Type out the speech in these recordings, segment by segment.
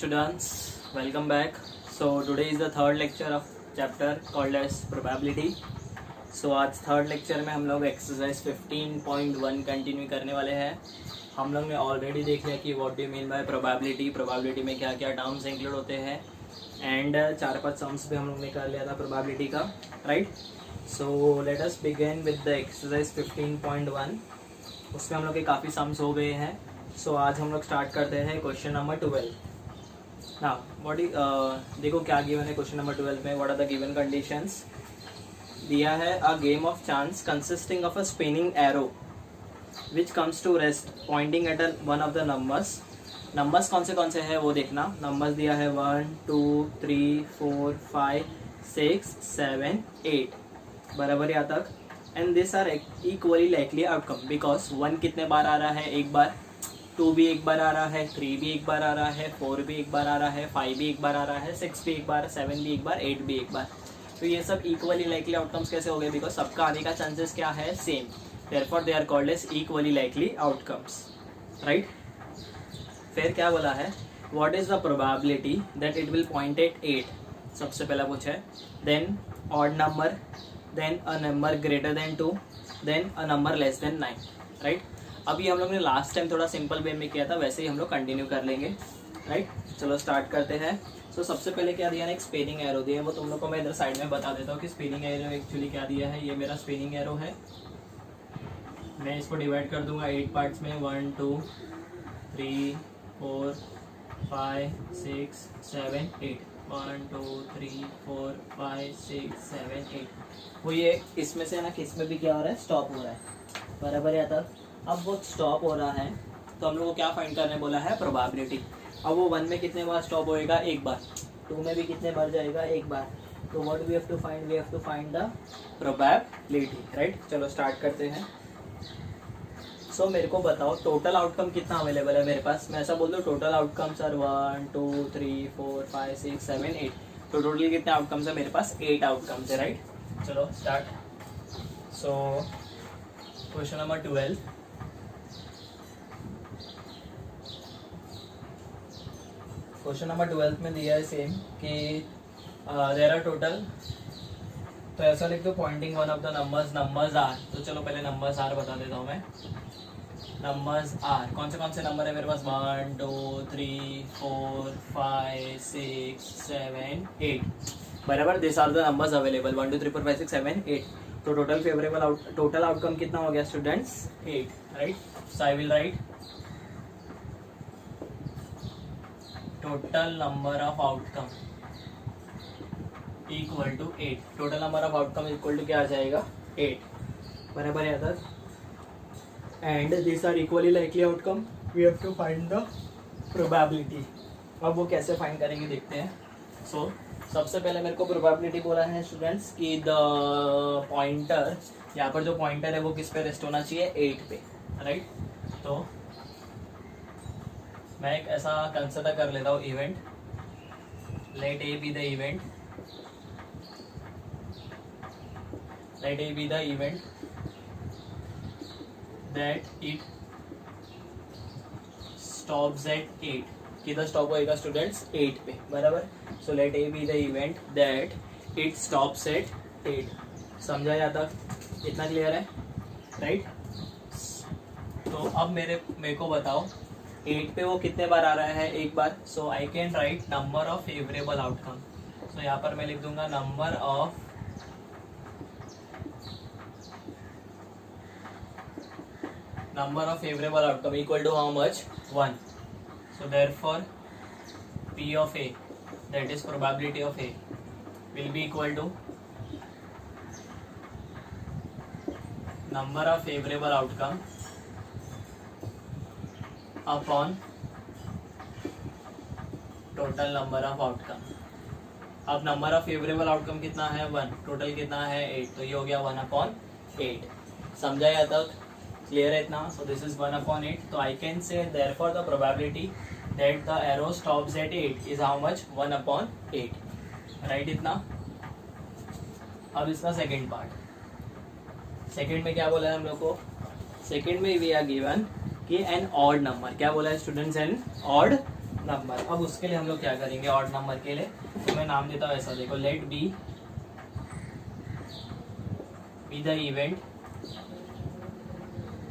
students, welcome back. So today is the third lecture of chapter called as probability. So आज third lecture में हम लोग exercise 15.1 continue करने वाले हैं. हम लोग ने ऑलरेडी देख लिया कि what do mean by probability में क्या क्या टर्म्स इंक्लूड होते हैं एंड 4-5 सम्स भी हम लोग ने कर लिया था प्रोबेबिलिटी का, right. So let us begin with the exercise 15.1. उसमें हम लोग के काफ़ी सम्स हो गए हैं. सो आज हम लोग स्टार्ट करते हैं क्वेश्चन नंबर 12. ना देखो क्या गिवन है क्वेश्चन नंबर 12 में. What are the given conditions दिया है. A game of chance consisting of a spinning arrow which comes to rest pointing at one of the numbers कौन से हैं वो देखना. नंबर्स दिया है 1 2 3 4 5 6 7 8 बराबर यहाँ तक. And this are equally likely outcome because 1 कितने बार आ रहा है, एक बार. 2 भी एक बार आ रहा है, 3 भी एक बार आ रहा है, 4 भी एक बार आ रहा है, 5 भी एक बार आ रहा है, 6 भी एक बार, 7 भी एक बार, 8 भी एक बार. तो ये सब इक्वली लाइकली आउटकम्स कैसे हो गए, बिकॉज सबका आने का चांसेस क्या है, same. Therefore they are called as equally likely outcomes, right. फिर क्या बोला है, what is the probability that it will point at 8. सबसे पहला पूछा है. Then odd number, then a number greater than 2, then a number less than 9, right. अभी हम लोग ने लास्ट टाइम थोड़ा सिंपल वे में किया था, वैसे ही हम लोग कंटिन्यू कर लेंगे, राइट. चलो स्टार्ट करते हैं. सो सबसे पहले क्या दिया है, एक स्पिनिंग एरो दिया है. वो तुम लोग को मैं इधर साइड में बता देता हूँ कि स्पिनिंग एरो एक्चुअली क्या दिया है. ये मेरा स्पिनिंग एरो है. मैं इसको डिवाइड कर दूंगा 8 पार्ट्स में. 1 2 3 4 5 6 7 8 1 2 3 4 5 6 7 8. वो ये इसमें से ना किस में भी क्या हो रहा है, स्टॉप हो रहा है, बराबर है तक. अब वो स्टॉप हो रहा है तो हम लोग को क्या फाइंड करने बोला है, प्रोबेबिलिटी. अब वो 1 में कितने बार स्टॉप होएगा, एक बार. 2 में भी कितने बार जाएगा, एक बार. तो what we have to find the probability, right. चलो स्टार्ट करते हैं. सो मेरे को बताओ टोटल आउटकम कितना अवेलेबल है मेरे पास. मैं ऐसा बोल दूँ टोटल आउटकम्स आर 1 2 3 4 5 6 7 8. तो टोटल कितने आउटकम्स है मेरे पास, 8 आउटकम्स है, राइट. चलो start. So question number 12. Question number 12 में दिया है सेम कि देयर आर टोटल. तो ऐसा लिख दो pointing one of the numbers are. तो चलो पहले नंबर्स आर बता देता हूँ मैं. नंबर्स आर कौन से नंबर है मेरे पास, 1 2 3 4 5 6 7 8 बराबर. This are the numbers available 1 2 3 4 5 6 7 8. तो टोटल आउटकम कितना हो गया students, 8, right. So I will write total number of outcome equal to 8. Total number of outcome equal to क्या आ जाएगा, 8, बराबर है अदर. And this are equally likely outcome. We have to find the probability. अब वो कैसे फाइंड करेंगे देखते हैं. सो सबसे पहले मेरे को प्रोबेबिलिटी बोला है स्टूडेंट्स कि द पॉइंटर, यहाँ पर जो पॉइंटर है वो किस पे रेस्ट होना चाहिए, 8 पे, राइट. तो मैं एक ऐसा कंसिडर कर लेता हूँ event. Let A be the event. Let A be the event that it stops at 8. किधर स्टॉप होएगा स्टूडेंट्स, 8 पे, बराबर. So let A be the event that it stops at 8. समझा यहाँ तक, इतना क्लियर है, राइट. तो अब मेरे को बताओ 8 पे वो कितने बार आ रहा है, एक बार. So I can write number of favourable outcome. So यहाँ पर मैं लिख दूंगा number of favourable outcome equal to how much, 1. So therefore P of A, that is probability of A, will be equal to number of favorable outcome upon total number of outcome. अब number of favourable outcome कितना है, 1. Total कितना है, 8. तो ये हो गया 1/8. समझा या तक, क्लियर है इतना. सो दिस इज 1/8. तो I can say therefore the probability that the arrow stops at 8 is how much, 1/8, right. इतना. अब इसका सेकेंड पार्ट. सेकेंड में क्या बोला है हम लोग को, सेकेंड में वी आर गिवन कि एन ऑड नंबर, क्या बोला है स्टूडेंट्स, एन ऑड नंबर। अब उसके लिए हम लोग क्या करेंगे, ऑड नंबर के लिए तो मैं नाम देता हूँ ऐसा, देखो, let be the event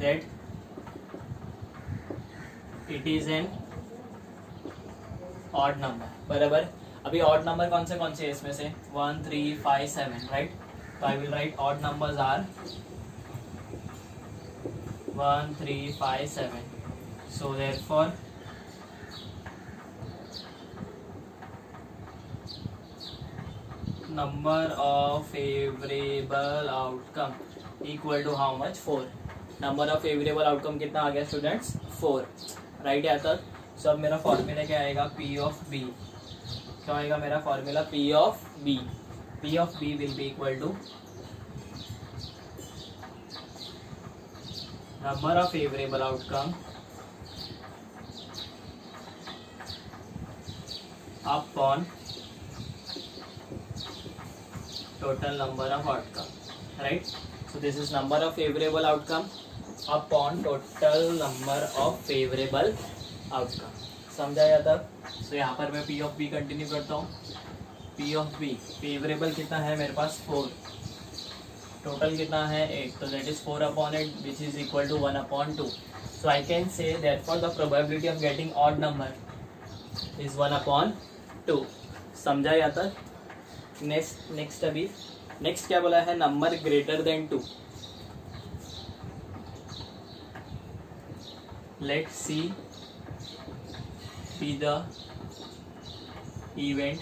that it is an odd number, बराबर। अभी ऑड नंबर कौन से है इसमें से, 1 3 5 7, राइट। तो I will write odd numbers are 1 3 5 7, so therefore number of favorable outcome equal to how much, 4। Number of favourable outcome कितना आ गया स्टूडेंट्स, 4, राइट। यहाँ तक। सो अब मेरा फॉर्मूला क्या आएगा, पी ऑफ बी, क्या आएगा मेरा formula, P of B will be equal to number of favourable outcome upon total number of outcome, right? So this is number of favorable outcome upon total number of favorable outcome, समझा या तक। so यहाँ पर मैं P of B continue करता हूँ। P of B favourable कितना है मेरे पास, 4, टोटल कितना है 8, तो that is 4 upon 8 which is equal to 1 upon 2। So I can say therefore the probability of getting odd number is 1 upon 2, समझा या तक। नेक्स्ट अभी नेक्स्ट क्या बोला है, number greater than 2। Let C be the event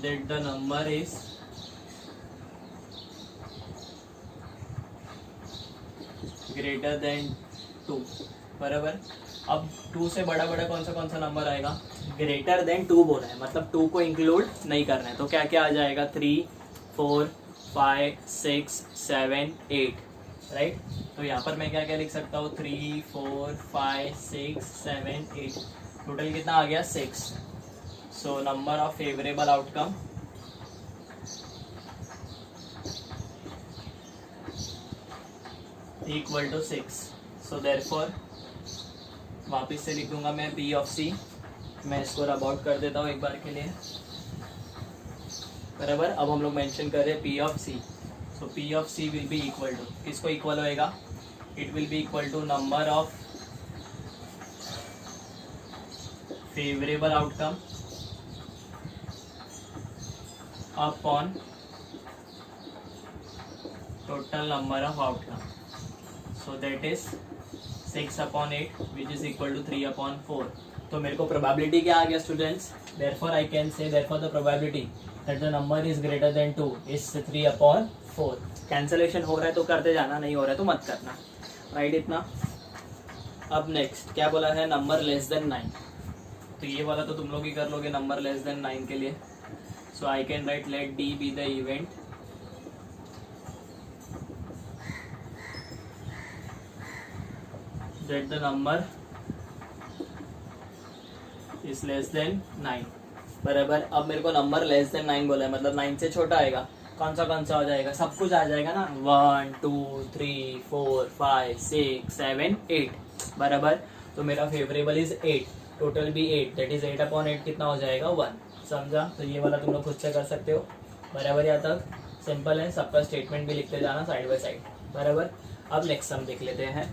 that the number is greater than 2, बराबर। अब 2 से बड़ा कौन सा नंबर आएगा, ग्रेटर देन 2 बोला है, मतलब 2 को इंक्लूड नहीं करना है। तो क्या क्या आ जाएगा, 3 4 5 6 7 8, राइट। तो यहाँ पर मैं क्या क्या लिख सकता हूँ, 3 4 5 6 7 8, टोटल कितना आ गया 6। So number of favourable outcome equal to 6। So therefore वापिस से लिख दूंगा मैं P ऑफ C, मैं इसको रब आउट कर देता हूँ एक बार के लिए, बराबर। अब हम लोग मेंशन कर रहे हैं P of C, so P of C will be equal to, किसको इक्वल होएगा, it will be equal to number of favourable outcome upon total number of outcome, so that is 6 upon 8 which is equal to 3 upon 4। तो मेरे को probability क्या आ गया students, therefore I can say therefore the probability that the number is greater than 2 is 3 upon 4। Cancellation हो रहा है तो करते जाना, नहीं हो रहा है तो मत करना, राइट, इतना। अब नेक्स्ट क्या बोला है, नंबर लेस देन 9, तो ये वाला तो तुम लोग ही कर लोगे, नंबर लेस देन 9 के लिए। So I can write let D be the event that the number is less than 9, बराबर। अब मेरे को नंबर लेस देन 9 बोला है, मतलब 9 से छोटा आएगा, कौन सा हो जाएगा, सब कुछ आ जाएगा ना, 1 2 3 4 5 6 7 8, बराबर। तो मेरा फेवरेबल इज 8, टोटल भी 8, दैट इज 8 अपॉन 8 कितना हो जाएगा, 1, समझा। तो ये वाला तुम लोग खुद से कर सकते हो, बराबर। यहाँ तक सिंपल है, सबका स्टेटमेंट भी लिखते जाना साइड बाय साइड, बराबर। अब नेक्स्ट सम देख लेते हैं।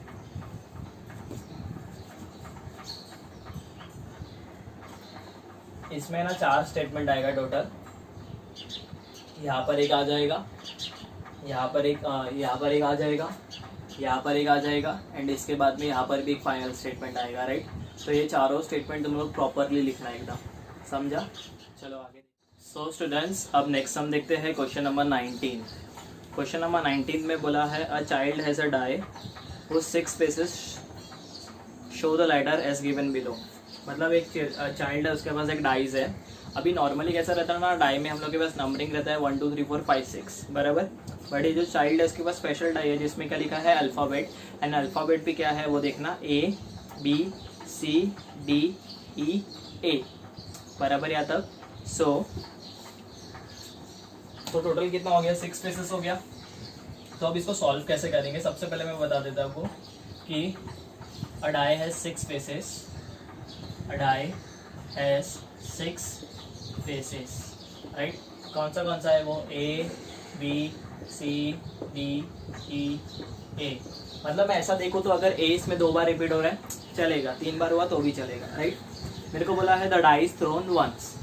इसमें ना 4 स्टेटमेंट आएगा टोटल, यहाँ पर एक आ जाएगा, यहाँ पर एक आ जाएगा, यहाँ पर एक आ जाएगा, एंड इसके बाद में यहाँ पर भी एक फाइनल स्टेटमेंट आएगा, राइट। तो ये चारों स्टेटमेंट तुम लोग प्रॉपरली लिखना है एकदम, समझा। चलो आगे। सो स्टूडेंट्स, अब नेक्स्ट हम देखते हैं क्वेश्चन नंबर 19। क्वेश्चन नंबर 19 में बोला है a child has a die whose 6 spaces show the letter as given below. मतलब एक चाइल्ड है, उसके पास एक डाइज है। अभी नॉर्मली कैसा रहता है ना, डाई में हम लोग के पास नंबरिंग रहता है 1 2 3 4 5 6, बराबर। बट ये जो चाइल्ड है उसके पास स्पेशल डाई है जिसमें क्या लिखा है, अल्फ़ाबेट, एंड अल्फ़ाबेट भी क्या है वो देखना, A B C D E A, बराबर यहाँ तक। तो टोटल कितना हो गया, 6 स्पेसेस हो गया। तो अब इसको सॉल्व कैसे करेंगे, सबसे पहले मैं बता देता हूँ आपको कि a die has 6 faces, a die has 6 faces, right. कौन सा है वो, A B C D E A। मतलब मैं ऐसा देखूँ तो अगर A इसमें 2 बार रिपीट हो रहा है चलेगा, 3 बार हुआ तो भी चलेगा, राइट। मेरे को बोला है the die is thrown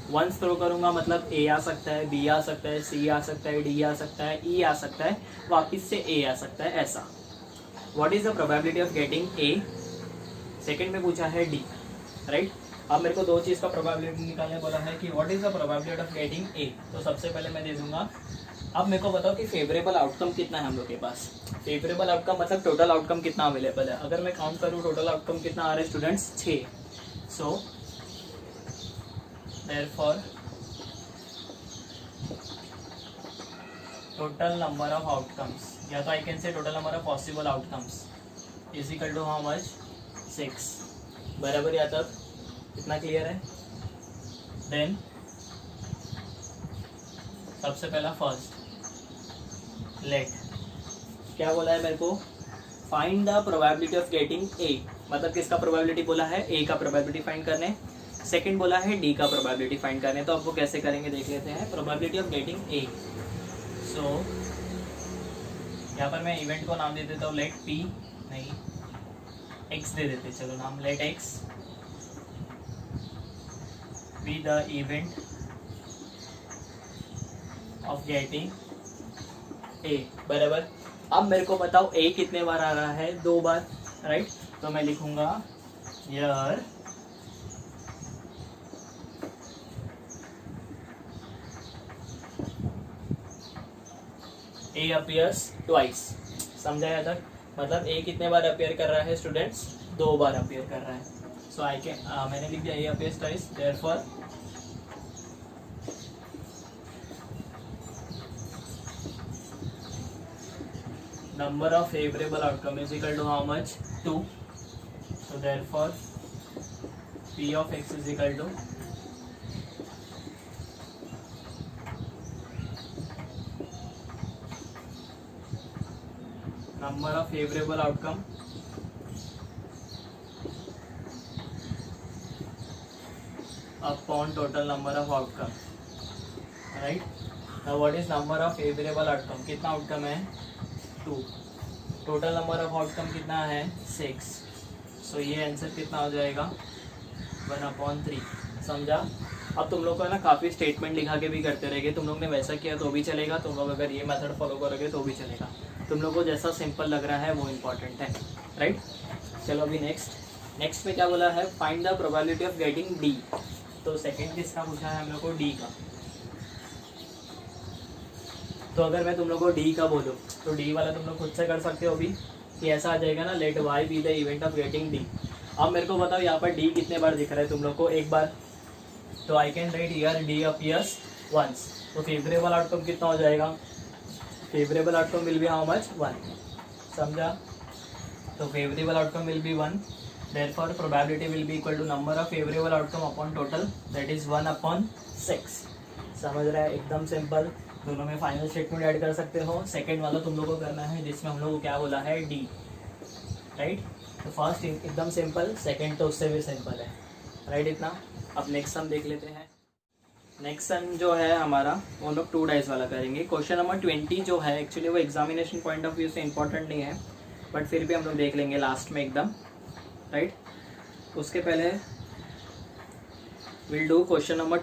once throw करूंगा मतलब A आ सकता है, B आ सकता है, C आ सकता है, D आ सकता है, E आ सकता है, वापिस से A आ सकता है, ऐसा। What is the probability of getting A? Second में पूछा है D, राइट। अब मेरे को 2 चीज़ का प्रोबेबिलिटी निकालने बोला है कि what is the probability of getting A। तो सबसे पहले मैं दे दूंगा, अब मेरे को बताओ कि फेवरेबल आउटकम कितना है हम लोग के पास। फेवरेबल आउटकम मतलब टोटल आउटकम कितना अवेलेबल है। अगर मैं काउंट करूँ टोटल आउटकम कितना आ रहा है students, 6। So therefore total number of outcomes, या तो I can say total number of possible outcomes is equal to how much, 6। बराबर या तक इतना क्लियर है। देन सबसे पहला फर्स्ट लेट, क्या बोला है मेरे को, find the probability of getting ए, मतलब किसका प्रोबेबिलिटी बोला है, ए का प्रोबेबिलिटी फाइंड करने। सेकंड बोला है डी का प्रोबेबिलिटी फाइंड करने। तो अब वो कैसे करेंगे देख लेते हैं। प्रोबेबिलिटी ऑफ गेटिंग ए, सो यहाँ पर मैं इवेंट को नाम दे देता हूँ लेट पी, नहीं एक्स दे देते, चलो नाम let X be the event of getting A, बराबर। अब मेरे को बताओ ए कितने बार आ रहा है, 2 बार, राइट। तो मैं लिखूंगा यार ए अपीयर्स ट्वाइस, समझाया तक। मतलब ए कितने बार अपीयर कर रहा है स्टूडेंट्स, 2 बार अपीयर कर रहा है। सो आई कैन, मैंने लिख दिया A appears twice, therefore number of favorable outcome is equal to how much, 2। so therefore p of x is equal to number of favorable outcome upon total number of outcome, right। now what is number of favorable outcome, कितना outcome है, 2। Total number of outcome कितना है, 6। सो ये answer कितना हो जाएगा, 1/3। समझा। अब तुम लोग को है ना काफ़ी स्टेटमेंट लिखा के भी करते रहेंगे, तुम लोग ने वैसा किया तो भी चलेगा, तुम लोग अगर ये मेथड फॉलो करोगे तो भी चलेगा। तुम लोग को जैसा सिंपल लग रहा है वो इम्पॉर्टेंट है, राइट। चलो अभी नेक्स्ट में क्या बोला है, find the probability of getting D. तो सेकेंड किसका पूछा है हम लोग को, डी का। तो अगर मैं तुम लोग को डी का बोलूँ तो डी वाला तुम लोग खुद से कर सकते हो अभी, कि ऐसा आ जाएगा ना, let Y be the event of getting D. अब मेरे को बताओ यहाँ पर डी कितने बार दिख रहा है तुम लोग को, 1 बार। तो I can write here D appears once. तो फेवरेबल आउटकम कितना हो जाएगा, favourable outcome will be how much, 1। समझा। तो favourable outcome will be 1, therefore probability will be equal to number of favourable outcome upon total, that is 1/6। समझ रहा है, एकदम सिंपल। दोनों में फाइनल स्टेटमेंट ऐड कर सकते हो। सेकंड वाला तुम लोगों को करना है जिसमें हम लोग को क्या बोला है, डी, राइट। तो फर्स्ट एकदम सिंपल, सेकंड तो उससे भी सिंपल है, राइट। इतना। अब नेक्स्ट सम देख लेते हैं। नेक्स्ट सम जो है हमारा वो लोग 2 डाइस वाला करेंगे। क्वेश्चन नंबर 20 जो है एक्चुअली वो एग्जामिनेशन पॉइंट ऑफ व्यू से इंपॉर्टेंट नहीं है, बट फिर भी हम लोग देख लेंगे लास्ट में एकदम, राइट। उसके पहले will do question number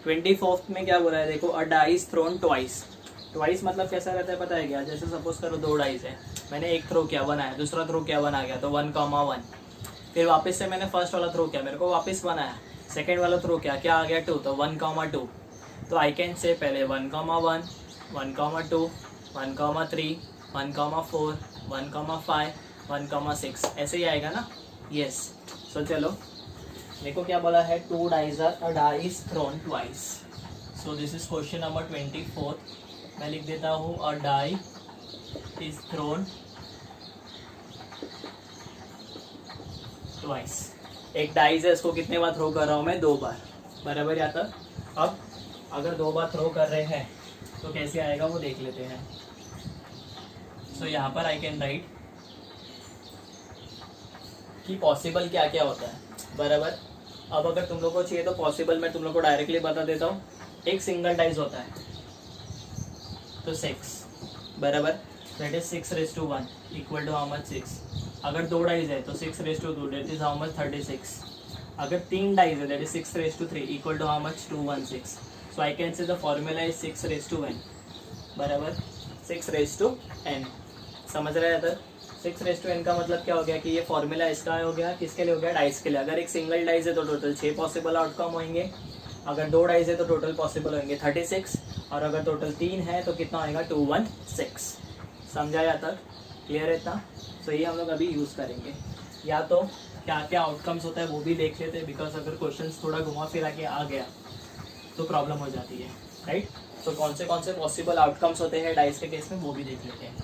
24th में क्या बोला है देखो, अ डाइस थ्रोन ट्वाइस मतलब कैसा रहता है पता है क्या। जैसे सपोज करो 2 डाइस है, मैंने एक थ्रो किया 1 आया, दूसरा थ्रो किया 1 आ गया, तो 1,1। फिर वापस से मैंने फर्स्ट वाला थ्रो किया, मेरे को वापस 1 आया, सेकेंड वाला थ्रो किया, क्या आ गया 2, तो 1,2। तो आई कैन से पहले 1,1, 1,2, 1,3, 1,4, 1,5, 1,6 ऐसे ही आएगा ना, यस। सो चलो देखो क्या बोला है, 2 dice are a dice thrown twice. So this is question number 24। मैं लिख देता हूँ, a die is thrown twice. एक डाइस है, इसको कितने बार थ्रो कर रहा हूँ मैं, 2 बार, बराबर या तक। अब अगर 2 बार थ्रो कर रहे हैं तो कैसे आएगा वो देख लेते हैं। सो यहाँ पर आई कैन राइट कि पॉसिबल क्या क्या होता है, बराबर। अब अगर तुम लोग को चाहिए तो पॉसिबल मैं तुम लोग को डायरेक्टली बता देता हूँ। एक सिंगल डाइज होता है तो 6, बराबर, that is 6/1 equal to how much 6। अगर 2 डाइज है तो 6/2 दैट इज हाउ मच 36। अगर 3 डाइज है that is 6/3 equal to how much 216। So I can say the formula is 6/n, बराबर, 6/n। समझ रहे हैं? 6/n का मतलब क्या हो गया कि ये फॉर्मूला इसका हो गया, किसके लिए हो गया? डाइस के लिए। अगर एक सिंगल डाइस है तो टोटल 6 पॉसिबल आउटकम होंगे, अगर 2 डाइस है तो टोटल पॉसिबल होंगे 36, और अगर टोटल 3 है तो कितना होएगा? 216। समझा या तक? क्लियर है इतना? सो ये हम लोग अभी यूज़ करेंगे। या तो क्या क्या आउटकम्स होता है वो भी देख लेते हैं, बिकॉज अगर क्वेश्चन थोड़ा घुमा फिरा के आ गया तो प्रॉब्लम हो जाती है, राइट। तो कौन से पॉसिबल आउटकम्स होते हैं डाइस के केस में वो भी देख लेते हैं।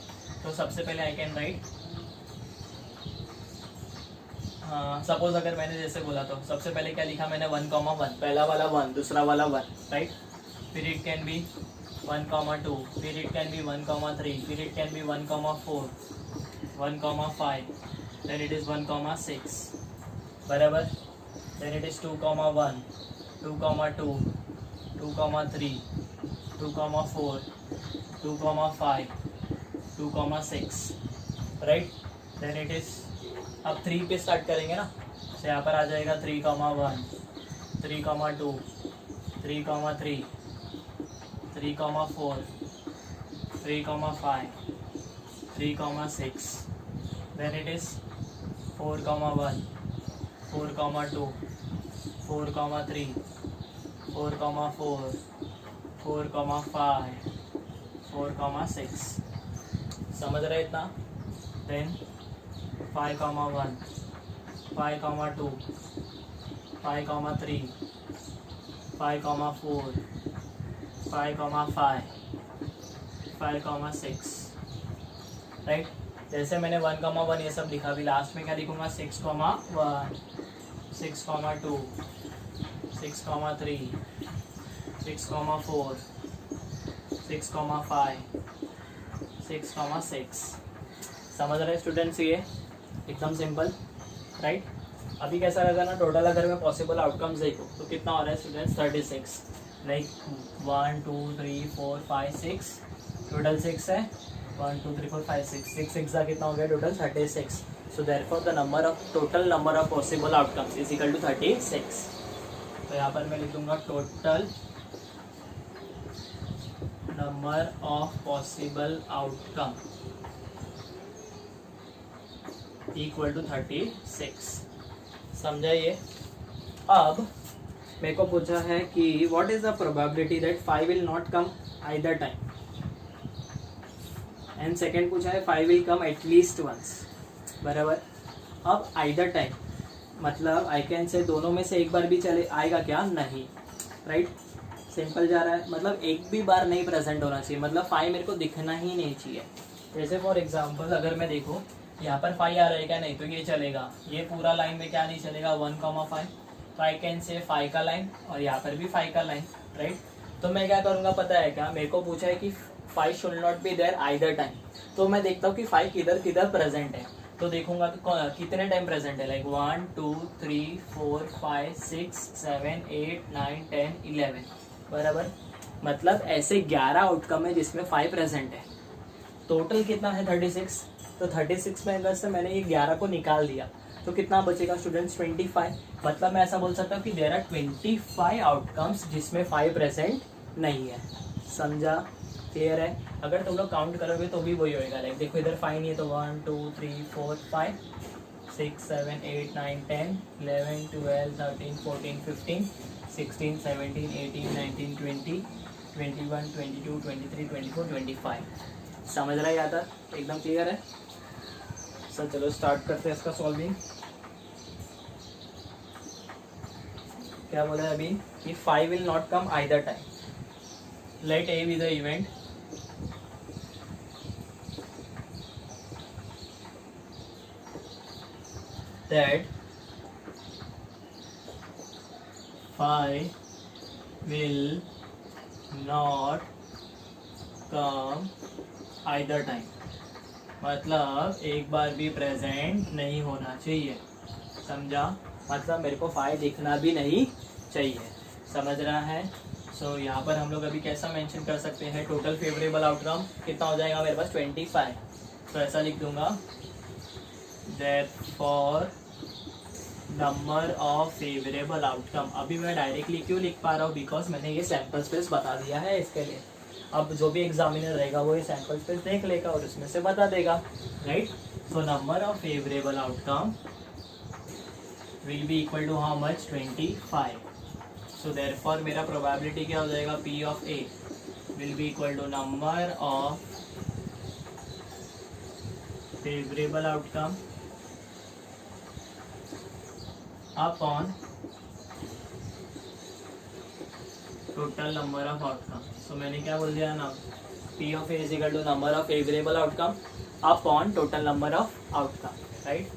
तो सबसे पहले आई कैन राइट, सपोज अगर मैंने जैसे बोला तो सबसे पहले क्या लिखा मैंने? 1,1, पहला वाला 1, दूसरा वाला 1, राइट। फिर इट कैन बी 1,2, फिर इट कैन बी 1,3, फिर it can be 1,4, 1,5, then it is 1,6, बराबर, then it is 2,1, 2,2, 2,3, 2,4, 2,5, 2,6, right. then it is, अब 3 पे स्टार्ट करेंगे ना, तो यहाँ पर आ जाएगा 3,1, 3,2, 3,3, 3,4, 3,5, 3,6, then it is 4,1, 4,2, 4,3, 4,4, 4,5, 4,6। समझ रहे इतना? then 5,1, 5,2, 5,3, 5,4, 5,5, 5,6, right. जैसे मैंने 1,1 ये सब लिखा, अभी लास्ट में क्या लिखूंगा? 6,1, 6,2, 6,3, 6,4, 6,5, 6,6। समझ रहे स्टूडेंट्स? ये एकदम सिंपल, राइट। अभी कैसा रहेगा ना, टोटल अगर मैं पॉसिबल आउटकम्स देखो तो कितना हो रहा है स्टूडेंट्स? 36, लाइक 1 2 3 4 5 6, टोटल 6 है। 1 2 3 4 5 6 6 का कितना हो गया total? 36। So therefore the number of total number of possible outcomes is equal to 36। तो यहाँ पर मैं लिख दूंगा total number of possible outcome equal to 36। समझा ये? अब मेरे को पूछा है कि what is the probability that 5 will not come either time, and second पूछा है 5 विल कम एटलीस्ट वंस, बराबर। अब आइदर टाइम मतलब आई कैन से दोनों में से एक बार भी चले आएगा क्या? नहीं, राइट। सिंपल जा रहा है, मतलब एक भी बार नहीं प्रेजेंट होना चाहिए, मतलब 5 मेरे को दिखना ही नहीं चाहिए। जैसे फॉर एग्जांपल अगर मैं देखूँ यहाँ पर 5 आ रहा है क्या? नहीं, तो ये चलेगा। ये पूरा लाइन में क्या नहीं चलेगा? 1,5, तो आई कैन से 5 का लाइन, और यहाँ पर भी 5 का लाइन, राइट। तो मैं क्या करूँगा पता है क्या? मेरे को पूछा है कि 5 should not be there either time, तो मैं देखता हूँ कि 5 किधर किधर प्रेजेंट है। तो देखूंगा कि कितने टाइम प्रेजेंट है, लाइक 1 2 3 4 5 6 7 8 9 10 11, बराबर। मतलब ऐसे 11 आउटकम है जिसमें 5 प्रेजेंट है। टोटल कितना है? 36। तो 36 में अगर से मैंने ये 11 को निकाल दिया तो कितना बचेगा स्टूडेंट्स? 25। मतलब मैं ऐसा बोल सकता हूँ कि देयर आर 25 आउटकम्स जिसमें 5 प्रेजेंट नहीं है। समझा? क्लियर है? अगर तुम लोग काउंट करोगे तो भी वही होएगा। लाइक देखो इधर 5 नहीं है तो 1 2 3 4 5 6 7 8 9 10 11 12 13 14 15 16 17 18 19 20 21 22 23 24 25। समझ रहा है यहाँ तक? एकदम क्लियर है? सर चलो स्टार्ट करते हैं इसका सॉल्विंग। क्या बोला है अभी कि 5 will not come either time. Let A be the event that 5 will not come either time, मतलब एक बार भी प्रेजेंट नहीं होना चाहिए। समझा, मतलब मेरे को 5 दिखना भी नहीं चाहिए, समझ रहा है। सो यहाँ पर हम लोग अभी कैसा मेंशन कर सकते हैं, टोटल फेवरेबल आउटकम कितना हो जाएगा मेरे पास 25। तो ऐसा लिख दूंगा, therefore number of favourable outcome. अभी मैं डायरेक्टली क्यों लिख पा रहा हूँ, बिकॉज मैंने ये सैम्पल स्पेस बता दिया है इसके लिए। अब जो भी एग्जामिनर रहेगा वो ये सैम्पल स्पेस देख लेगा और उसमें से बता देगा, right. So number of favourable outcome will be equal to how much 25। So therefore मेरा प्रोबेबिलिटी क्या हो जाएगा, P of A will be equal to number of favourable outcome upon total number of outcome. So मैंने क्या बोल दिया ना, P of A is equal to number of favourable outcome upon total number of outcome, right.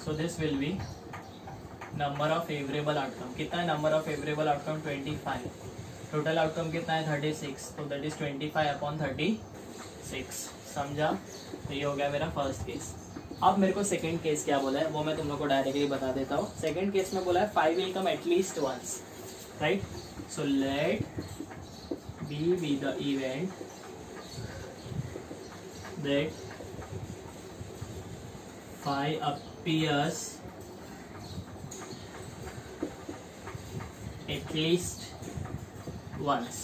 So this will be number of favourable outcome. कितना है number of favourable outcome, 25। Total outcome कितना है 36, तो दैट इज 25 अपॉन 36, समझा। तो ये हो गया मेरा फर्स्ट केस। अब मेरे को सेकंड केस क्या बोला है वो मैं तुम लोग को डायरेक्टली बता देता हूँ। सेकंड केस में बोला है 5 will come at least once, right. So let B be the event that 5 appears at least once,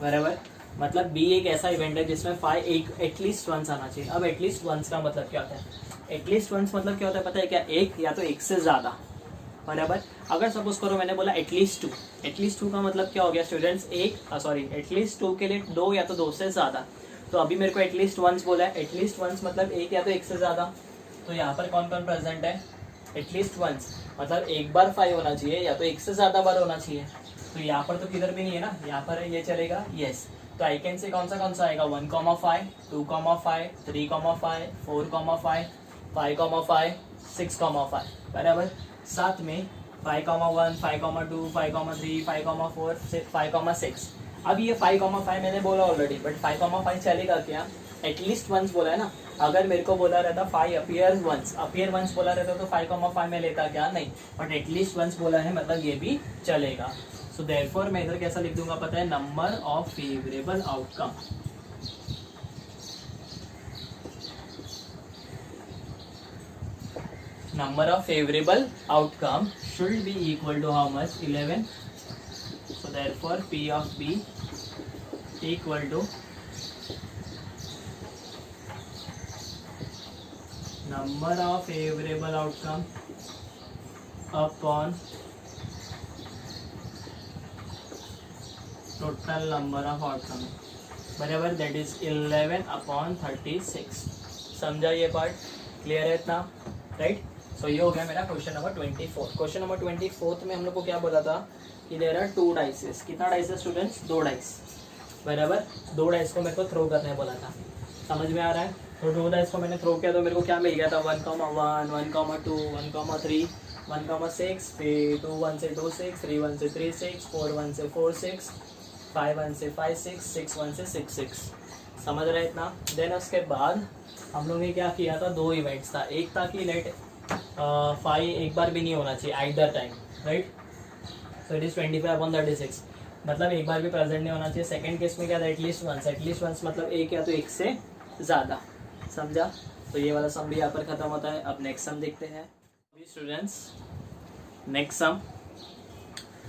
बराबर। मतलब B एक ऐसा इवेंट है जिसमें 5 एक एटलीस्ट वंस आना चाहिए। अब एटलीस्ट वंस का मतलब क्या होता है, एटलीस्ट वंस मतलब क्या होता है पता है क्या, एक या तो एक से ज़्यादा, बराबर। अगर सपोज करो मैंने बोला एटलीस्ट 2, एटलीस्ट 2 का मतलब क्या हो गया स्टूडेंट्स, एटलीस्ट 2 के लिए 2 या तो 2 से ज़्यादा। तो अभी मेरे को एटलीस्ट वंस बोला है, एटलीस्ट वंस मतलब एक या तो एक से ज़्यादा। तो यहाँ पर कौन कौन प्रेजेंट है, एटलीस्ट वंस मतलब एक बार 5 होना चाहिए या तो एक से ज़्यादा बार होना चाहिए। तो यहाँ पर तो किधर भी नहीं है ना, यहाँ पर ये चलेगा, यस। तो आई कैन से कौन सा आएगा, 1,5, 2,5, 3,5, 4,5, 5,5, 6,5, बराबर। साथ में 5,1, 5,2, 5,3, 5,4, 5,6। अब ये 5,5 मैंने बोला ऑलरेडी, बट 5,5 चलेगा क्या, एटलीस्ट वंस बोला है ना। अगर मेरे को बोला रहता 5 अपीयर वंस बोला रहता तो 5,5 में लेता क्या, नहीं, बट एटलीस्ट वंस बोला है मतलब ये भी चलेगा। सो देयरफॉर मैं इधर कैसा लिख दूंगा पता है, number of favourable outcome number of favorable outcome should be equal to how much, 11. So therefore P of B equal to number of favorable outcome upon total number of outcome, बराबर, that is 11 upon 36। समझा ये part, clear है इतना, right. सो ये हो गया मेरा question number 24। Question number 24 में हम लोग को क्या बोला था कि देयर आर 2 डाइसेस। कितना डाइस है स्टूडेंट्स, 2 डाइस, बराबर। 2 डाइस को मेरे को थ्रो करने बोला था, समझ में आ रहा है। तो 2 डाइस को मैंने थ्रो किया तो मेरे को क्या मिल गया था, 1,1, 1,2, 1,3, 1,6, फिर 2 1 से 2 6, 3 1 से 3 6, 4 1 से 4 6, 5 1 से 5 6, 6 1 से 6 6, समझ रहे इतना। देन उसके बाद हम लोग ने क्या किया था, 2 इवेंट्स था। एक था कि लेट 5 एक बार भी नहीं होना चाहिए either time, right. So it is 25 upon 36, मतलब एक बार भी प्रेजेंट नहीं होना चाहिए। सेकंड केस में क्या था, एटलीस्ट वंस मतलब एक या तो एक से ज़्यादा, समझा। तो ये वाला सम भी यहाँ पर खत्म होता है। अब नेक्स्ट सम देखते हैं अभी स्टूडेंट्स। नेक्स्ट सम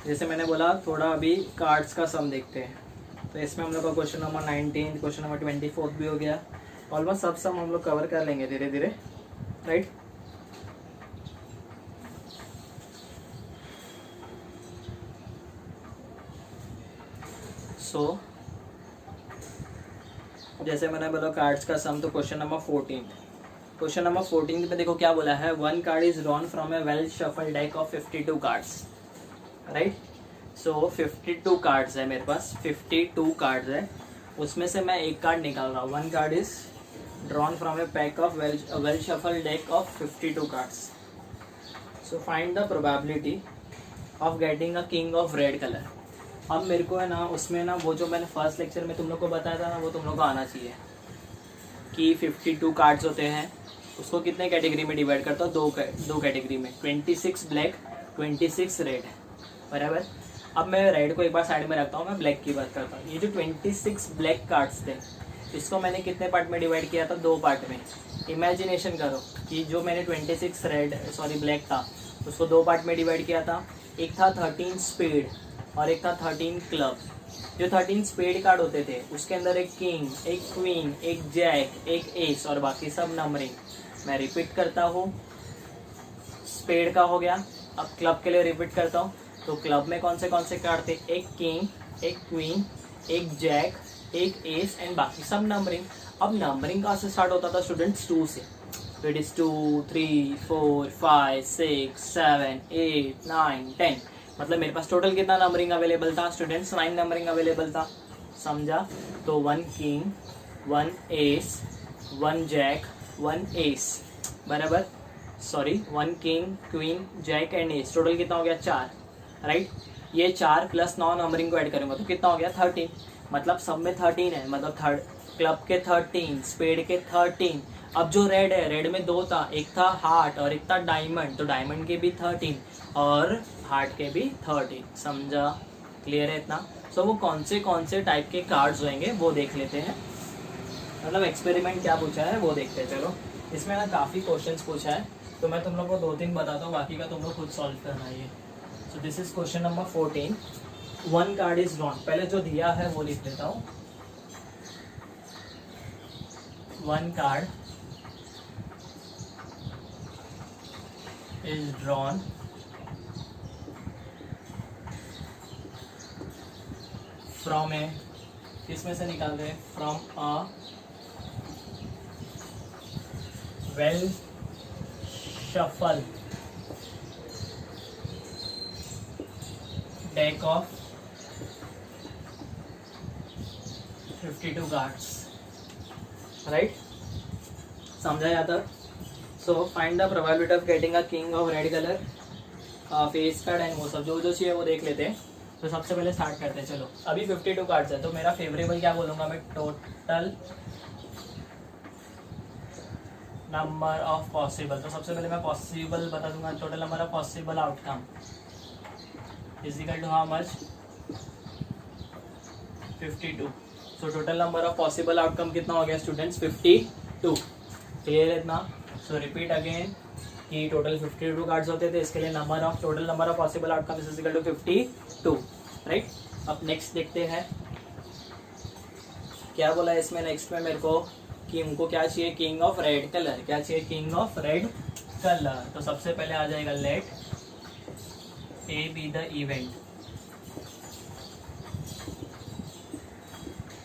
जैसे मैंने बोला थोड़ा अभी कार्ड्स का सम देखते हैं। तो इसमें हम लोग का क्वेश्चन नंबर 19, क्वेश्चन नंबर 24 भी हो गया। ऑलमोस्ट सब सम हम लोग कवर कर लेंगे धीरे धीरे, राइट। सो जैसे मैंने बोला कार्ड्स का सम, तो क्वेश्चन नंबर 14 में देखो क्या बोला है, 1 card is drawn from A well shuffle deck of 52 cards, right. So 52 cards है मेरे पास, 52 कार्ड्स है, उसमें से मैं एक कार्ड निकाल रहा हूँ। 1 card is drawn from A pack of well shuffle deck of 52 cards. So find the probability of getting a king of red colour. अब मेरे को है ना उसमें ना वो जो मैंने फर्स्ट लेक्चर में तुम लोग को बताया था ना, वो तुम लोग को आना चाहिए कि 52 कार्ड्स होते हैं, उसको कितने कैटेगरी में डिवाइड करता हूँ, दो कैटेगरी में, 26 ब्लैक 26 रेड, बराबर। अब मैं रेड को एक बार साइड में रखता हूँ, मैं ब्लैक की बात करता हूँ। ये जो 26 ब्लैक कार्ड्स थे इसको मैंने कितने पार्ट में डिवाइड किया था, 2 पार्ट में। इमेजिनेशन करो कि जो मैंने 26 ब्लैक था उसको 2 पार्ट में डिवाइड किया था। एक था 13 स्पेड और एक था 13 क्लब। जो 13 स्पेड कार्ड होते थे उसके अंदर एक किंग, एक क्वीन, एक जैक, एक एस और बाकी सब नंबरिंग। मैं रिपीट करता हूँ, स्पेड का हो गया। अब क्लब के लिए रिपीट करता हूँ। तो क्लब में कौन से कार्ड थे, एक किंग, एक क्वीन, एक जैक, एक एस एंड बाकी सब नंबरिंग। अब नंबरिंग कहाँ से स्टार्ट होता था स्टूडेंट्स, 2 से। तो इट इज 2, 3, 4, 5, 6, 7, 8, 9, 10। मतलब मेरे पास टोटल कितना नंबरिंग अवेलेबल था स्टूडेंट्स, 9 नंबरिंग अवेलेबल था, समझा। तो 1 किंग, 1 एस, 1 जैक, 1 एस, बराबर। Sorry, 1 king, queen, jack and ace, total कितना हो गया, 4, राइट। ये 4 प्लस 9 नंबरिंग को ऐड करूंगा तो कितना हो गया, 13। मतलब सब में 13 है, मतलब क्लब के 13, स्पेड के 13। अब जो रेड है, रेड में 2 था, एक था हार्ट और एक था डायमंड, तो डायमंड के भी 13 और हार्ट के भी 13, समझा, क्लियर है इतना। सो वो कौन से टाइप के कार्ड्स होंगे वो देख लेते हैं, मतलब एक्सपेरिमेंट क्या पूछा है वो देखते हैं। चलो, इसमें ना काफ़ी क्वेश्चंस पूछा है तो मैं तुम लोग को 2-3 बताता हूँ, बाकी का तुम लोग खुद सॉल्व करना है। सो this is question number 14। 1 card is drawn, पहले जो दिया है वो लिख देता हूँ। 1 कार्ड इज ड्रॉन फ्रॉम ए, किसमें से निकाल रहे, from a well shuffle deck of 52 cards, right, समझा यहाँ तक। So find the probability of getting a king of red colour, face card and वो सब जो चाहिए वो देख लेते हैं। तो सबसे पहले स्टार्ट करते हैं। चलो, अभी 52 कार्ड्स है तो मेरा फेवरेबल क्या बोलूँगा मैं, टोटल नंबर ऑफ पॉसिबल। तो सबसे पहले मैं पॉसिबल बता दूंगा, total number of possible outcome is equal to how much, 52। So total number of possible outcome कितना हो गया स्टूडेंट्स, 52, क्लियर है इतना। सो रिपीट अगेन कि टोटल 52 कार्ड्स होते थे, इसके लिए total number of possible outcome is equal to 52, right. अब नेक्स्ट देखते हैं क्या बोला है इसमें। नेक्स्ट में मेरे को कि उनको क्या चाहिए, किंग ऑफ रेड कलर, क्या चाहिए, किंग ऑफ रेड कलर। तो सबसे पहले आ जाएगा let A be the event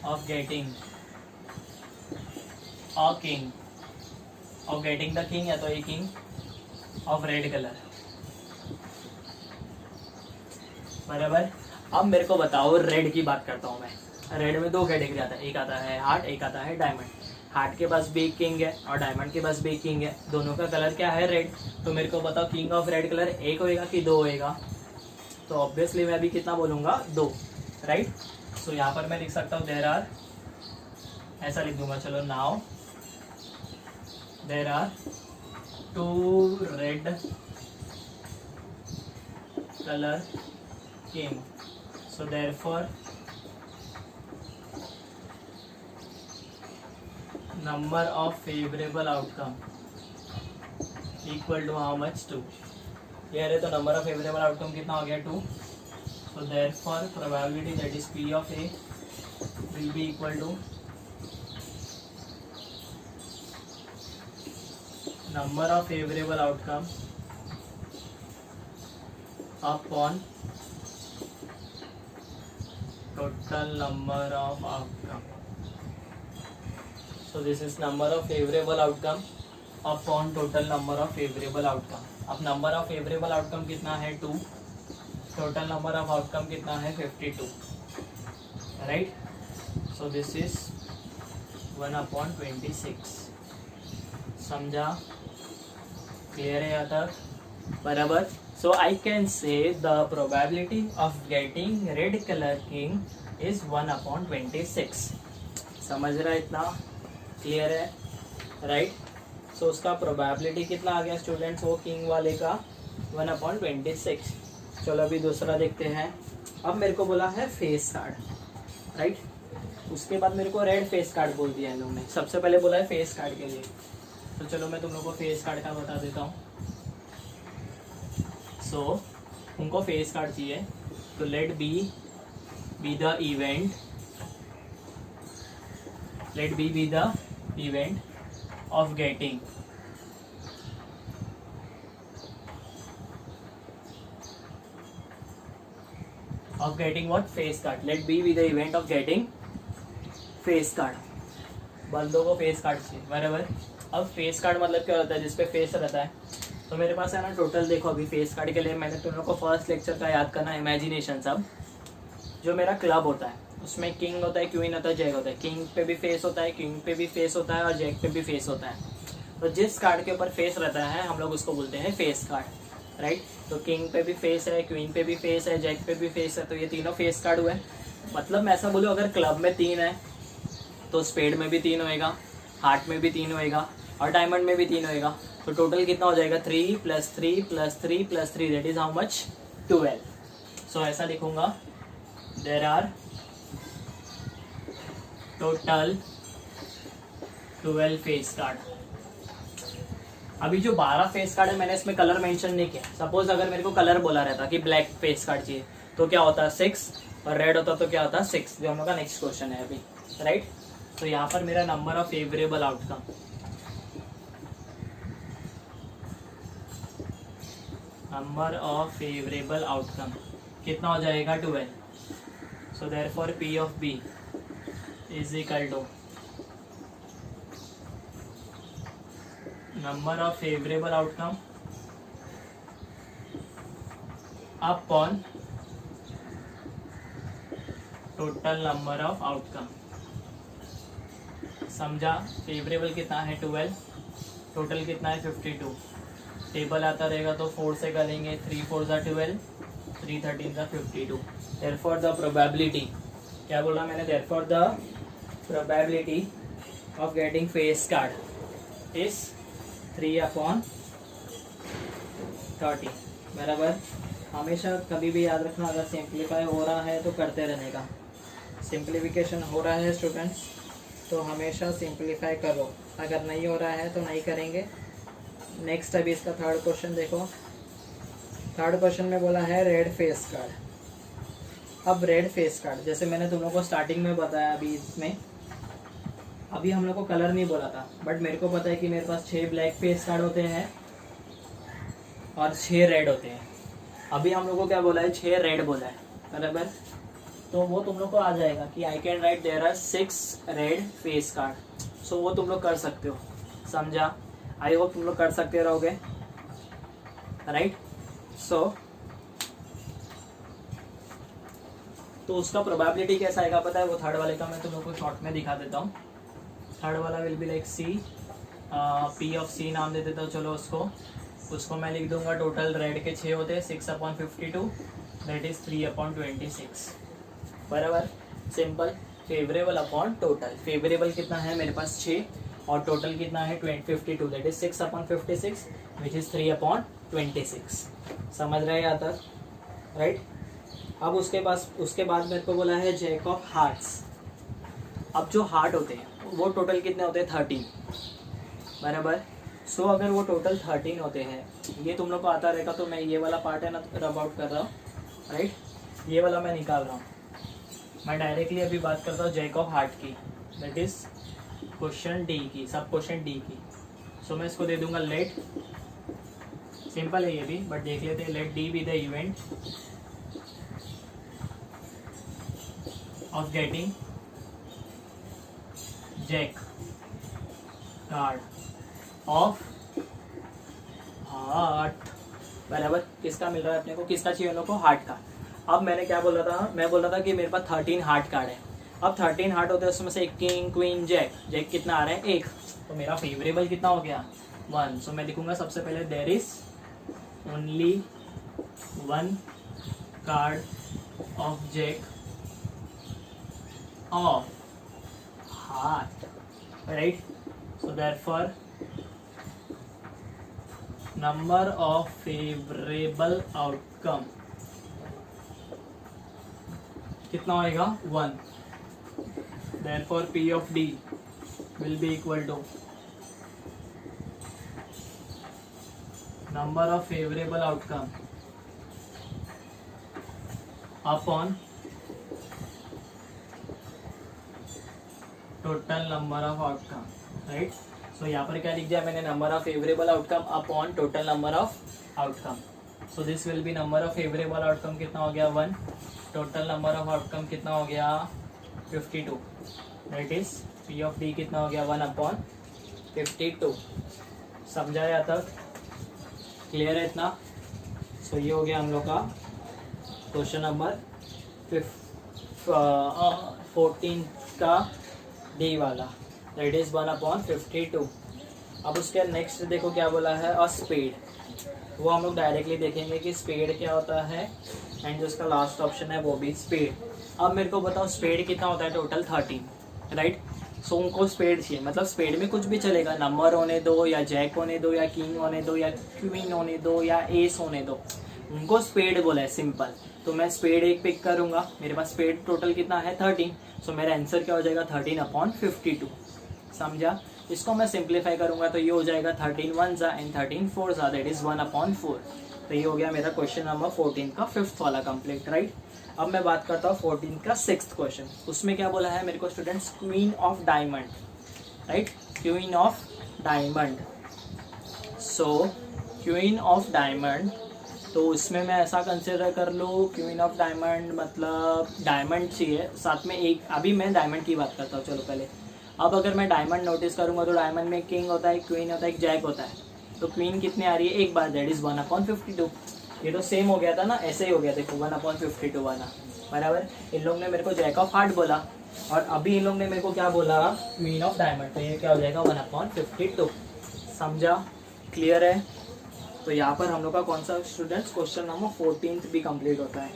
of getting a king, of getting the king, या तो a king of red colour, बराबर। अब मेरे को बताओ, रेड की बात करता हूँ मैं। रेड में 2 कैटेगरी आता है, एक आता है हार्ट, एक आता है डायमंड। हार्ट के पास भी किंग है और डायमंड के पास भी किंग है, दोनों का कलर क्या है, रेड। तो मेरे को बताओ किंग ऑफ रेड कलर 1 होएगा कि 2 होएगा। तो ऑब्वियसली मैं अभी कितना बोलूँगा, 2, राइट। सो यहाँ पर मैं लिख सकता हूँ देयर आर, ऐसा लिख दूंगा, चलो, now there are 2 red colour king, so therefore number of favourable outcome equal to how much, 2। Clear है। तो नंबर ऑफ फेवरेबल आउटकम कितना हो गया, 2। So therefore probability that is P of A will be equal to number of favourable outcome upon total number of outcome. So this is number of favorable outcome upon total number of favorable outcome. अब number of favorable outcome कितना है, 2, total number of outcome कितना है, 52, right? So this is 1/26, समझा, clear है यहाँ तक, बराबर। So I can say the probability of getting red color king is 1/26, समझ रहा है इतना, क्लियर है, राइट। सो उसका प्रोबेबिलिटी कितना आ गया स्टूडेंट्स, वो किंग वाले का 1/26। चलो अभी दूसरा देखते हैं। अब मेरे को बोला है फेस कार्ड, राइट। उसके बाद मेरे को रेड फेस कार्ड बोल दिया है लोगों ने। सबसे पहले बोला है फेस कार्ड के लिए, तो चलो मैं तुम लोग को फेस कार्ड का बता देता हूँ। सो उनको फेस कार्ड चाहिए, तो let be the the, let B be the event of getting what face card, let B be the event of getting face card। बंदों को फेस कार्ड चाहिए बराबर। अब फेस कार्ड मतलब क्या होता है, जिसपे फेस रहता है। तो मेरे पास है ना टोटल, देखो अभी फेस कार्ड के लिए मैंने तुम लोग को फर्स्ट लेक्चर का याद करना, इमेजिनेशन। सब जो मेरा क्लब होता है उसमें किंग होता है, क्वीन होता है, जैक होता है। किंग पे भी फेस होता है, किंग पे भी फेस होता है और जैक पे भी फेस होता है। तो जिस कार्ड के ऊपर फेस रहता है हम लोग उसको बोलते हैं फेस कार्ड, राइट। तो किंग पे भी फेस है, क्वीन पे भी फेस है, जैक पे भी फेस है, तो ये तीनों फेस कार्ड हुए। मतलब मैं ऐसा बोलूँ, अगर क्लब में 3 है तो स्पेड में भी 3 होएगा, हार्ट में भी 3 होएगा और डायमंड में भी 3 होएगा। तो टोटल कितना हो जाएगा, 3 + 3 + 3 + 3, दैट इज हाउ मच, 12। सो ऐसा लिखूंगा, there are total 12 face card. अभी जो 12 फेस कार्ड है मैंने इसमें कलर मेंशन नहीं किया। सपोज अगर मेरे को कलर बोला रहता कि ब्लैक फेस कार्ड चाहिए, तो क्या होता है 6, और रेड होता तो क्या होता 6, जो हम लोग का नेक्स्ट क्वेश्चन है अभी, राइट। तो यहाँ पर मेरा नंबर ऑफ फेवरेबल आउटकम, कितना हो जाएगा, 12। So therefore P of B is equal to number of favorable outcome upon total number of outcome। समझा, फेवरेबल कितना है 12, टोटल कितना है 52। टेबल आता रहेगा तो 4 से करेंगे, 3 4 = 12, 3 13 = 52। देयरफॉर द प्रोबेबिलिटी, क्या बोला मैंने, therefore the probability of getting face card is 3/30 बराबर। हमेशा कभी भी याद रखना, अगर सिंप्लीफाई हो रहा है तो करते रहने का। सिंप्लीफिकेशन हो रहा है स्टूडेंट्स तो हमेशा सिंप्लीफाई करो, अगर नहीं हो रहा है तो नहीं करेंगे। नेक्स्ट अभी इसका थर्ड क्वेश्चन देखो। थर्ड क्वेश्चन में बोला है रेड फेस कार्ड। अब रेड फेस कार्ड, जैसे मैंने तुम लोग को स्टार्टिंग में बताया, अभी इसमें अभी हम लोग को कलर नहीं बोला था, बट मेरे को पता है कि मेरे पास 6 ब्लैक फेस कार्ड होते हैं और 6 रेड होते हैं। अभी हम लोग को क्या बोला है, 6 रेड बोला है बराबर। तो वो तुम लोग को आ जाएगा कि I can write there are 6 red face card. So वो तुम लोग कर सकते हो, समझा। आई होप तुम लोग कर सकते रहोगे, राइट। सो तो उसका प्रोबेबिलिटी कैसा आएगा पता है, वो थर्ड वाले का मैं तुम लोग को शॉर्ट में दिखा देता हूँ। थर्ड वाला will be like C, P of C नाम दे देता हूँ। चलो उसको मैं लिख दूंगा, टोटल रेड के 6 होते हैं, 6/52, दैट इज 3/26 बराबर। Simple, favourable upon total. Favourable कितना है मेरे पास 6 और टोटल कितना है 52, दैट इज 6/56 विच इज 3/26। समझ रहे हैं यहाँ तक, राइट। अब उसके बाद मेरे को बोला है जैक ऑफ हार्ट्स। अब जो हार्ट होते हैं वो टोटल कितने होते हैं 13 बराबर। सो अगर वो टोटल 13 होते हैं, ये तुम लोग को आता रहेगा, तो मैं ये वाला पार्ट है ना रब आउट कर रहा हूँ, राइट। ये वाला मैं निकाल रहा हूँ। मैं डायरेक्टली अभी बात करता हूँ जैक ऑफ हार्ट की, दैट इज क्वेश्चन डी की, सब क्वेश्चन डी की। सो मैं इसको दे दूंगा लेट, सिंपल है ये भी, बट देख लेते हैं। Let D be the event of getting jack card of heart बराबर। किसका मिल रहा है अपने को, किसका चाहिए उन लोग को, हार्ट का। अब मैंने क्या बोला था, मैं बोल रहा था कि मेरे पास 13 हार्ट कार्ड है। अब 13 हार्ट होते हैं, उसमें से किंग क्वीन जैक, जैक कितना आ रहा है 1, तो मेरा फेवरेबल कितना हो गया 1। सो मैं लिखूंगा सबसे पहले there is only 1 card of jack of heart, right. So therefore number of favourable outcome कितना होएगा 1. Therefore P of D will be equal to number of favorable outcome upon total number of outcome, right? So यहाँ पर क्या लिख दिया मैंने, number of favorable outcome upon total number of outcome. So this will be number of favorable outcome कितना हो गया 1, total number of outcome कितना हो गया 52. That is P of D कितना हो गया 1 upon 52. समझा यहाँ तक? क्लियर है इतना? सो ये हो गया हम लोग का क्वेश्चन नंबर 14 का डी वाला, दैट इज 1 अपॉन 52. अब उसके नेक्स्ट देखो क्या बोला है, अ स्पीड. वो हम लोग डायरेक्टली देखेंगे कि स्पीड क्या होता है, एंड जो उसका लास्ट ऑप्शन है वो भी स्पीड. अब मेरे को बताओ स्पीड कितना होता है टोटल 13, राइट? सो उनको स्पेड चाहिए, मतलब स्पेड में कुछ भी चलेगा, नंबर होने दो या जैक होने दो या किंग होने दो या क्वीन होने दो या एस होने दो, उनको स्पेड बोला है, सिंपल. तो मैं स्पेड एक पिक करूंगा, मेरे पास स्पेड टोटल कितना है 13. सो मेरा आंसर क्या हो जाएगा 13 अपॉन 52. समझा? इसको मैं सिंप्लीफाई करूंगा तो ये हो जाएगा 13 1 जा एंड 13 4 जा, दैट इज 1 अपॉन 4. तो ये हो गया मेरा क्वेश्चन नंबर 14 का 5th वाला कंप्लीट, राइट? अब मैं बात करता हूँ 14 का 6th क्वेश्चन. उसमें क्या बोला है मेरे को students, queen of diamond, right? Queen of diamond. So queen of diamond, तो उसमें मैं ऐसा कंसिडर कर लूँ, क्वीन ऑफ डायमंड मतलब डायमंड चाहिए साथ में एक. अभी मैं डायमंड की बात करता हूँ, चलो पहले. अब अगर मैं डायमंड नोटिस करूँगा तो डायमंड में किंग होता है, क्वीन होता है, एक जैक होता है. तो क्वीन कितने आ रही है एक बार, दैट इज 1 अपॉन 52. ये तो सेम हो गया था ना, ऐसे ही हो गया, देखो 1 अपॉन 52 वाला बराबर. इन लोग ने मेरे को जैक ऑफ हार्ट बोला और अभी इन लोग ने मेरे को क्या बोला, क्वीन ऑफ डायमंड. तो ये क्या हो जाएगा 1 अपॉन 52. समझा? क्लियर है? तो यहाँ पर हम लोग का कौन सा स्टूडेंट्स क्वेश्चन नंबर 14 भी कंप्लीट होता है,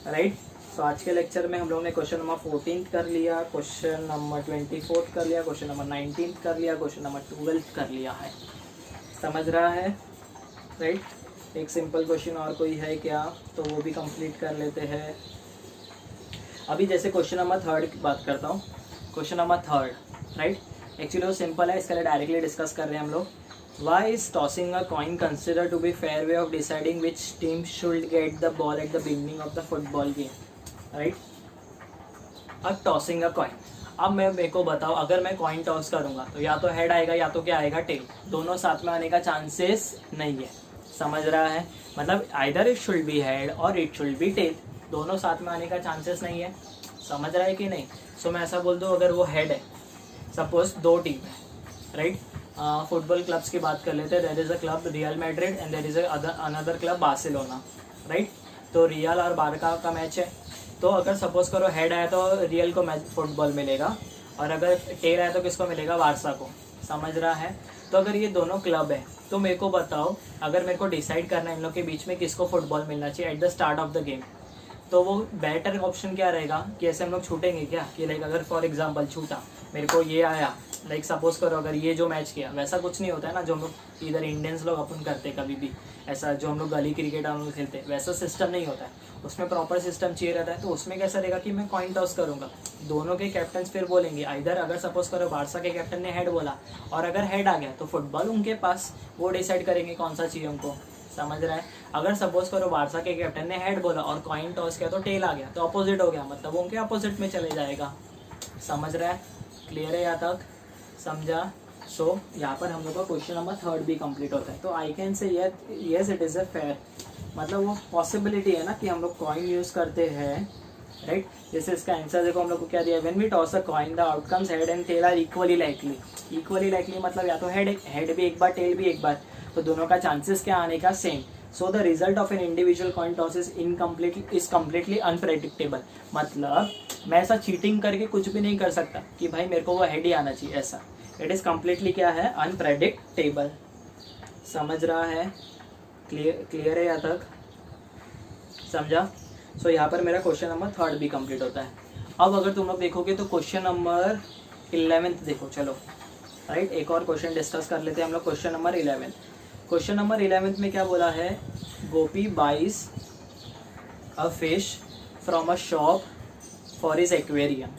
राइट? तो आज के लेक्चर में हम लोग ने क्वेश्चन नंबर 14 कर लिया, क्वेश्चन नंबर 24 कर लिया, क्वेश्चन नंबर 19 कर लिया, क्वेश्चन नंबर 12 कर लिया है. समझ रहा है, राइट? एक सिंपल क्वेश्चन और कोई है क्या, तो वो भी कंप्लीट कर लेते हैं. अभी जैसे क्वेश्चन नंबर 3 की बात करता हूँ. Question number 3, right? एक्चुअली वो सिंपल है, इसके लिए डायरेक्टली डिस्कस कर रहे हैं हम लोग. Why is tossing a coin consider to be fair way of deciding which team should get the ball at the beginning of the football game, right? अब टॉसिंग अ कॉइन, अब मेरे को बताओ, अगर मैं कॉइन टॉस करूंगा तो या तो हेड आएगा या तो क्या आएगा, टेल. दोनों साथ में आने का चांसेस नहीं है. समझ रहा है? मतलब either it should be head और इट शुड बी टेल, दोनों साथ में आने का चांसेस नहीं है. समझ रहा है कि नहीं? सो मैं ऐसा बोल दूँ, अगर वो हेड है, सपोज 2 टीम है, राइट? फुटबॉल क्लब्स की बात कर लेते हैं. There is a club Real Madrid and there is another club Barcelona, right? तो रियल और बारका का मैच है. तो अगर सपोज करो हेड आया तो रियल को मैच फुटबॉल मिलेगा और अगर टेल आया तो किसको मिलेगा, बारसा को. समझ रहा है? तो अगर ये दोनों क्लब है तो मेरे को बताओ, अगर मेरे को डिसाइड करना है इन लोग के बीच में किसको फुटबॉल मिलना चाहिए at the start of the game, तो वो बेटर ऑप्शन क्या रहेगा कि ऐसे हम लोग छूटेंगे क्या, कि लाइक अगर फॉर एग्जांपल छूटा, मेरे को ये आया, लाइक सपोज करो अगर ये जो मैच किया, वैसा कुछ नहीं होता है ना जो हम लोग इधर इंडियंस लोग अपन करते कभी भी, ऐसा जो हम लोग गली क्रिकेट हम लोग खेलते हैं वैसा सिस्टम नहीं होता है. उसमें प्रॉपर सिस्टम चाहिए रहता है. तो उसमें कैसा रहेगा कि मैं कॉइन टॉस करूंगा, दोनों के कैप्टन फिर बोलेंगे, इधर अगर सपोज करो बारसा के कैप्टन ने हेड बोला और अगर हेड आ गया तो फुटबॉल उनके पास, वो डिसाइड करेंगे कौन सा चाहिए उनको. समझ रहा है? अगर सपोज करो बारसा के कैप्टन ने हेड बोला और कॉइन टॉस किया तो टेल आ गया, तो अपोजिट हो गया, मतलब वो उनके अपोजिट में चले जाएगा. समझ रहा है? क्लियर है यहाँ तक? समझा? सो यहाँ पर हम लोग का क्वेश्चन नंबर 3 भी कंप्लीट होता है. तो आई कैन से yes it is a fair, मतलब वो पॉसिबिलिटी है ना कि हम लोग कॉइन यूज़ करते हैं, राइट? जैसे इसका आंसर देखो हम लोग को क्या दिया, when we toss a coin the outcomes head and tail are equally likely. Equally likely मतलब या तो हेड भी एक बार, टेल भी एक बार, तो दोनों का चांसेस क्या आने का, same. So the result of an individual coin toss is completely unpredictable. मतलब मैं ऐसा चीटिंग करके कुछ भी नहीं कर सकता कि भाई मेरे को वो हेड ही आना चाहिए, ऐसा. इट इज़ कम्प्लीटली क्या है, अनप्रेडिक्टेबल. समझ रहा है? क्लियर है यहाँ तक? समझा? सो यहाँ पर मेरा क्वेश्चन नंबर 3 भी कंप्लीट होता है. अब अगर तुम लोग देखोगे तो क्वेश्चन नंबर 11 देखो, चलो राइट. एक और क्वेश्चन डिस्कस कर लेते हैं हम लोग. Question number 11. क्वेश्चन नंबर 11 में क्या बोला है, Gopi buys a fish from a shop for his aquarium.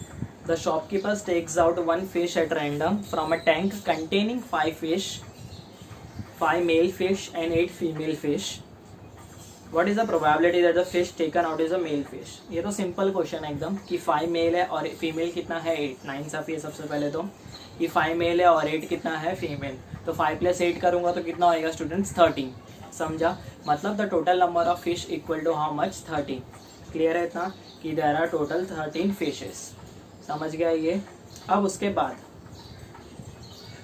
The shopkeeper takes out 1 fish at random from a tank containing 5 fish, 5 male fish and 8 female fish. What is the probability that the fish taken out is a male fish? ये तो simple question है एकदम कि 5 mail है और female कितना है 8. 9 साफी है सबसे पहले तो कि 5 मेल है और 8 कितना है फीमेल. तो 5 + 8 करूँगा तो कितना होएगा स्टूडेंट्स 13. समझा, मतलब the total number of fish equal to how much 13. Clear है इतना कि देयर आर टोटल 13 फिशेस. समझ गया ये. अब उसके बाद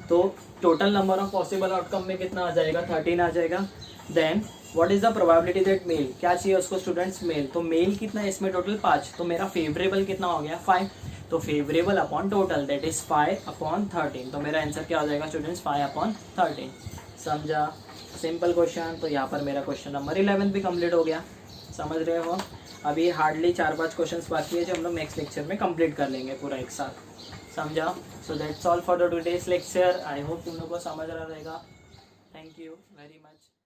तो total number of possible outcome में कितना आ जाएगा 13 आ जाएगा. Then what is the probability that male, क्या चाहिए उसको स्टूडेंट्स मेल. तो मेल कितना है इसमें टोटल 5. तो मेरा फेवरेबल कितना हो गया 5. तो favourable upon total that is 5/13. तो मेरा आंसर क्या हो जाएगा स्टूडेंट्स 5/13. समझा, सिंपल क्वेश्चन. तो यहाँ पर मेरा क्वेश्चन नंबर 11 भी कंप्लीट हो गया. समझ रहे हो. अभी हार्डली 4-5 क्वेश्चंस बाकी है जो हम लोग नेक्स्ट लेक्चर में कंप्लीट कर लेंगे पूरा एक साथ. समझा. So that's all for the today's lecture. I hope तुम लोग को समझ रहा रहेगा. Thank you very much.